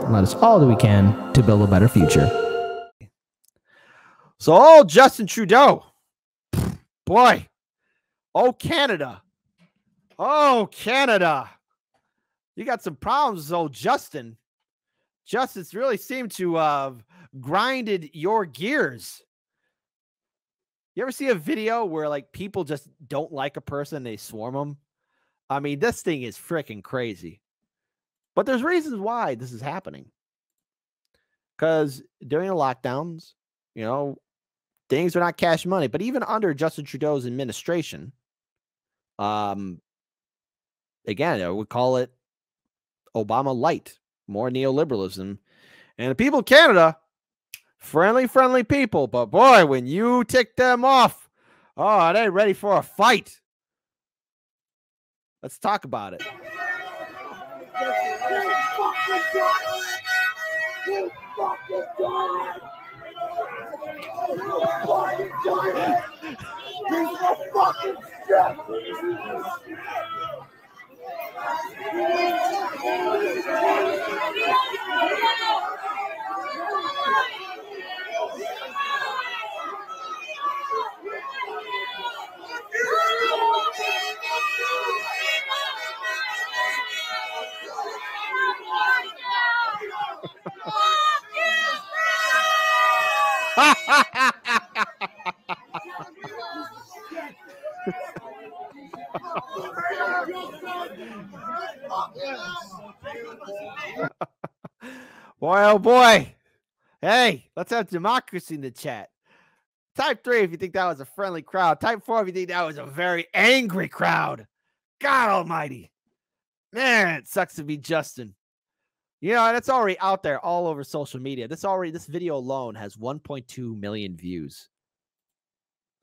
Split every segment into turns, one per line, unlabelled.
and let us all do we can to build a better future.
So, old Justin Trudeau, boy, oh, Canada. Oh, Canada. You got some problems, old Justin. Justin's really seemed to have grinded your gears. You ever see a video where like people just don't like a person, they swarm them? I mean, this thing is freaking crazy. But there's reasons why this is happening. Because during the lockdowns, you know, things are not cash money. But even under Justin Trudeau's administration, again, I would call it Obama light, more neoliberalism. And the people of Canada, friendly people. But boy, when you tick them off, oh, they're ready for a fight. Let's talk about it. Boy, oh boy. Hey, let's have democracy in the chat. Type 3 if you think that was a friendly crowd. Type 4 if you think that was a very angry crowd. God almighty. Man, it sucks to be Justin. You know, and it's already out there all over social media. This video alone has 1.2 million views.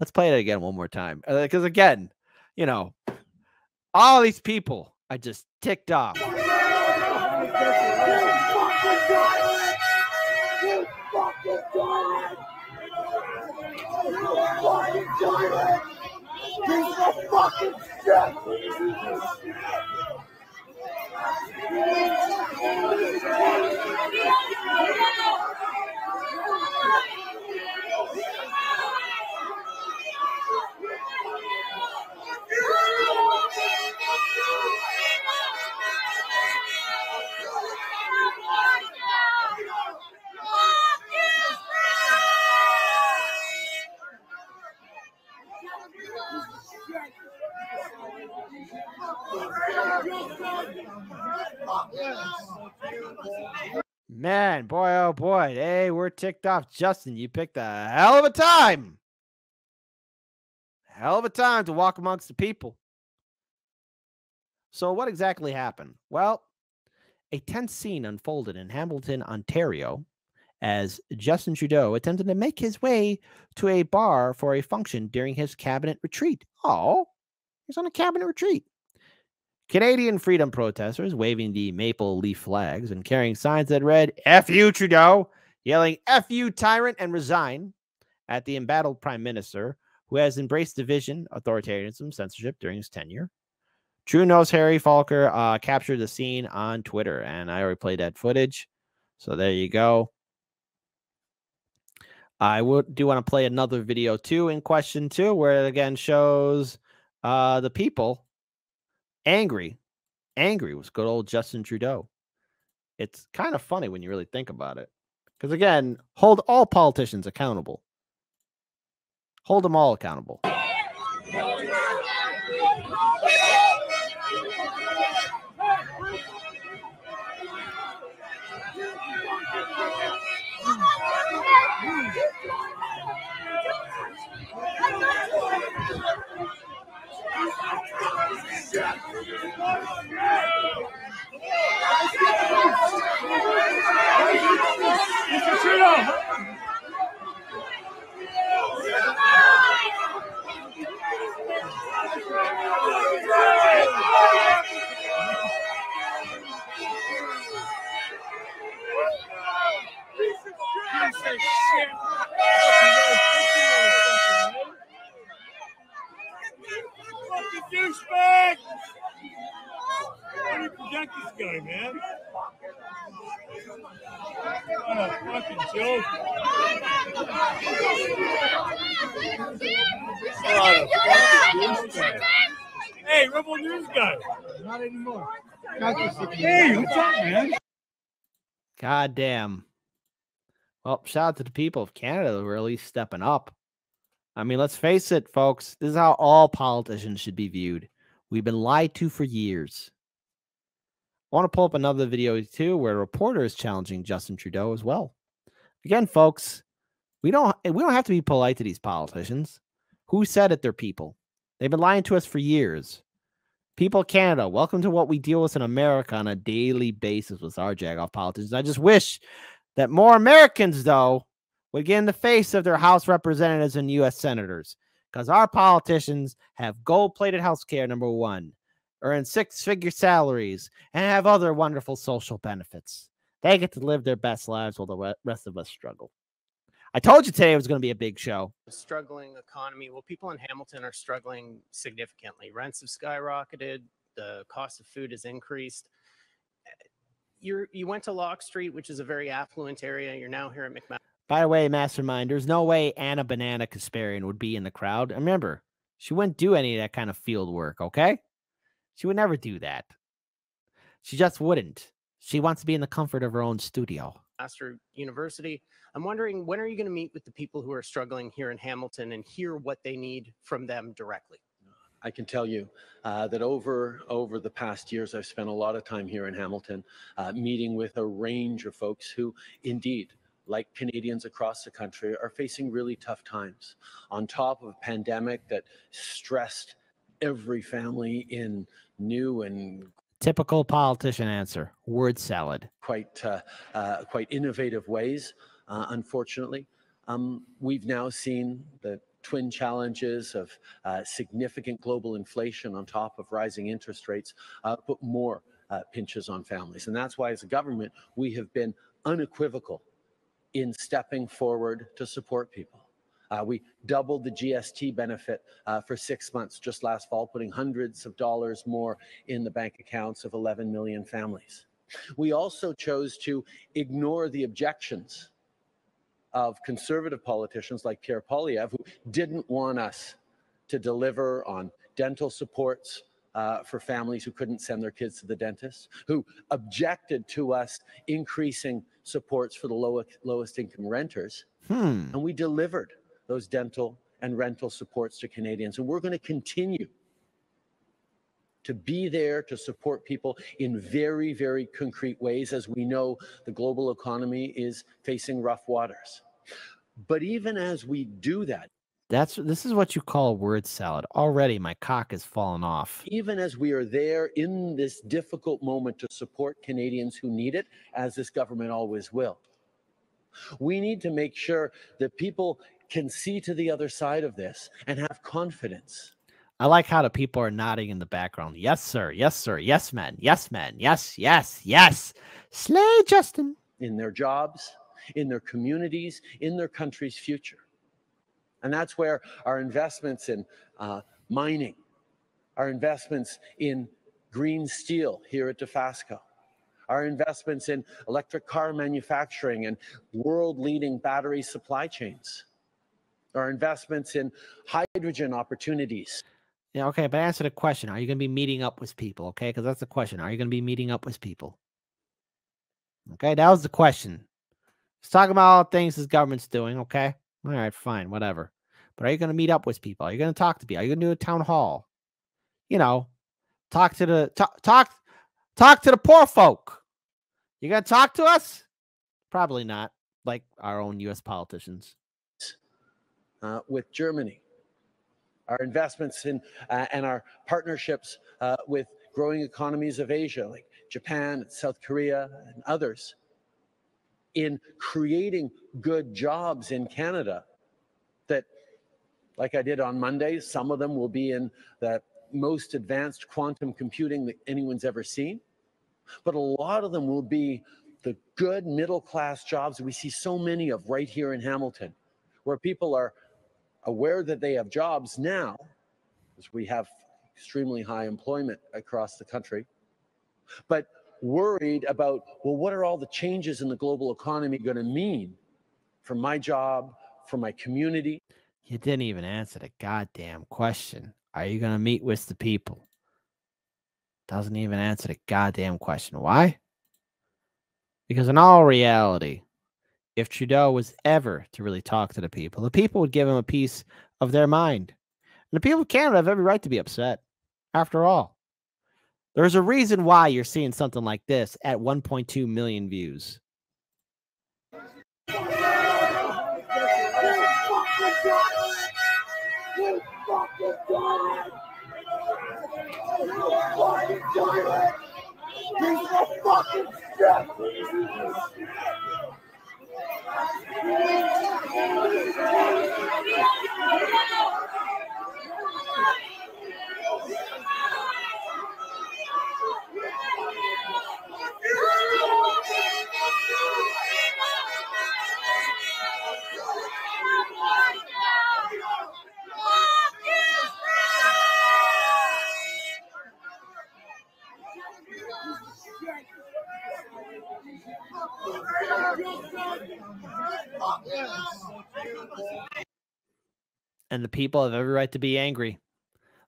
Let's play it again one more time. Because again, you know, all these people I just ticked off. Man, boy, oh boy. Hey, we're ticked off. Justin, you picked a hell of a time. Hell of a time to walk amongst the people. So what exactly happened? Well, a tense scene unfolded in Hamilton, Ontario, as Justin Trudeau attempted to make his way to a bar for a function during his cabinet retreat. Oh, he's on a cabinet retreat. Canadian freedom protesters waving the maple leaf flags and carrying signs that read, "F you, Trudeau," yelling, "F you, tyrant," and resign at the embattled prime minister who has embraced division, authoritarianism, censorship during his tenure. True Nose Harry Falker captured the scene on Twitter, and I already played that footage. So there you go. I do want to play another video too in question 2, where it again shows the people angry with good old Justin Trudeau. It's kind of funny when you really think about it. Because again, hold all politicians accountable. Hold them all accountable.
Perfect! How do you project this guy, man? What a fucking joke. What a fucking news guy. Hey, Rebel News guy. Not anymore. Hey, what's up, man?
God damn. Well, shout out to the people of Canada who are at least stepping up. I mean, let's face it, folks. This is how all politicians should be viewed. We've been lied to for years. I want to pull up another video, too, where a reporter is challenging Justin Trudeau as well. Again, folks, we don't have to be polite to these politicians. Who said it? They're people. They've been lying to us for years. People of Canada, welcome to what we deal with in America on a daily basis with our jagoff politicians. I just wish that more Americans, though, would get in the face of their House representatives and U.S. senators, because our politicians have gold-plated health care, number one, earn six-figure salaries, and have other wonderful social benefits. They get to live their best lives while the rest of us struggle. I told you today it was going to be a big show.
Struggling economy. Well, people in Hamilton are struggling significantly. Rents have skyrocketed. The cost of food has increased. You went to Locke Street, which is a very affluent area. You're now here at McMahon.
By the way, Mastermind, there's no way Anna Banana Kasparian would be in the crowd. Remember, she wouldn't do any of that kind of field work, okay? She would never do that. She just wouldn't. She wants to be in the comfort of her own studio.
Master University. I'm wondering, when are you going to meet with the people who are struggling here in Hamilton and hear what they need from them directly?
I can tell you that over the past years, I've spent a lot of time here in Hamilton meeting with a range of folks who indeed, like Canadians across the country, are facing really tough times. On top of a pandemic that stressed every family in new and
typical politician answer, word salad.
Quite innovative ways, unfortunately. We've now seen the twin challenges of significant global inflation on top of rising interest rates, put more pinches on families. And that's why, as a government, we have been unequivocal in stepping forward to support people. We doubled the GST benefit for 6 months just last fall, putting hundreds of dollars more in the bank accounts of 11 million families. We also chose to ignore the objections of conservative politicians like Pierre Poilievre, who didn't want us to deliver on dental supports for families who couldn't send their kids to the dentist, who objected to us increasing supports for the lowest income renters. And we delivered those dental and rental supports to Canadians. And we're going to continue to be there to support people in very, very concrete ways, as we know the global economy is facing rough waters. But even as we do that,
this is what you call word salad. Already my cock has fallen off.
Even as we are there in this difficult moment to support Canadians who need it, as this government always will, we need to make sure that people can see to the other side of this and have confidence.
I like how the people are nodding in the background. Yes, sir. Yes, sir. Yes, man. Yes, man. Yes, yes, yes. Slay Justin.
In their jobs, in their communities, in their country's future. And that's where our investments in mining, our investments in green steel here at Dofasco, our investments in electric car manufacturing and world-leading battery supply chains, our investments in hydrogen opportunities.
Yeah, okay, but answer the question. Are you going to be meeting up with people, okay? Because that's the question. Are you going to be meeting up with people? Okay, that was the question. Let's talk about all the things this government's doing, okay? All right, fine, whatever. But are you going to meet up with people? Are you going to talk to people? Are you going to do a town hall? You know, talk to the poor folk. You going to talk to us? Probably not, like our own U.S. politicians.
With Germany, our investments in and our partnerships with growing economies of Asia, like Japan, South Korea, and others, in creating good jobs in Canada that, like I did on Monday, some of them will be in the most advanced quantum computing that anyone's ever seen, but a lot of them will be the good middle-class jobs that we see so many of right here in Hamilton, where people are aware that they have jobs now, as we have extremely high employment across the country, but worried about, well, what are all the changes in the global economy going to mean for my job, for my community?
You didn't even answer the goddamn question. Are you going to meet with the people? Doesn't even answer the goddamn question. Why? Because in all reality, if Trudeau was ever to really talk to the people would give him a piece of their mind. And the people of Canada have every right to be upset. After all, there's a reason why you're seeing something like this at 1.2 million views. And the people have every right to be angry.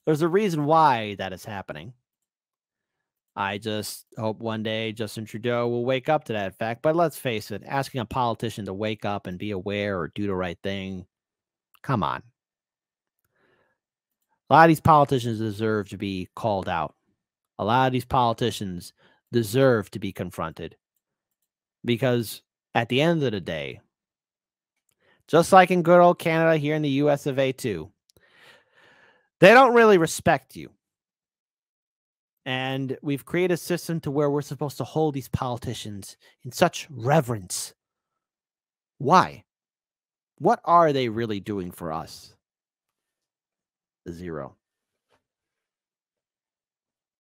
There's a reason why that is happening. I just hope one day Justin Trudeau will wake up to that fact. But let's face it, asking a politician to wake up and be aware or do the right thing, come on. A lot of these politicians deserve to be called out. A lot of these politicians deserve to be confronted. Because at the end of the day, just like in good old Canada here in the US of A too, they don't really respect you. And we've created a system to where we're supposed to hold these politicians in such reverence. Why? What are they really doing for us? Zero.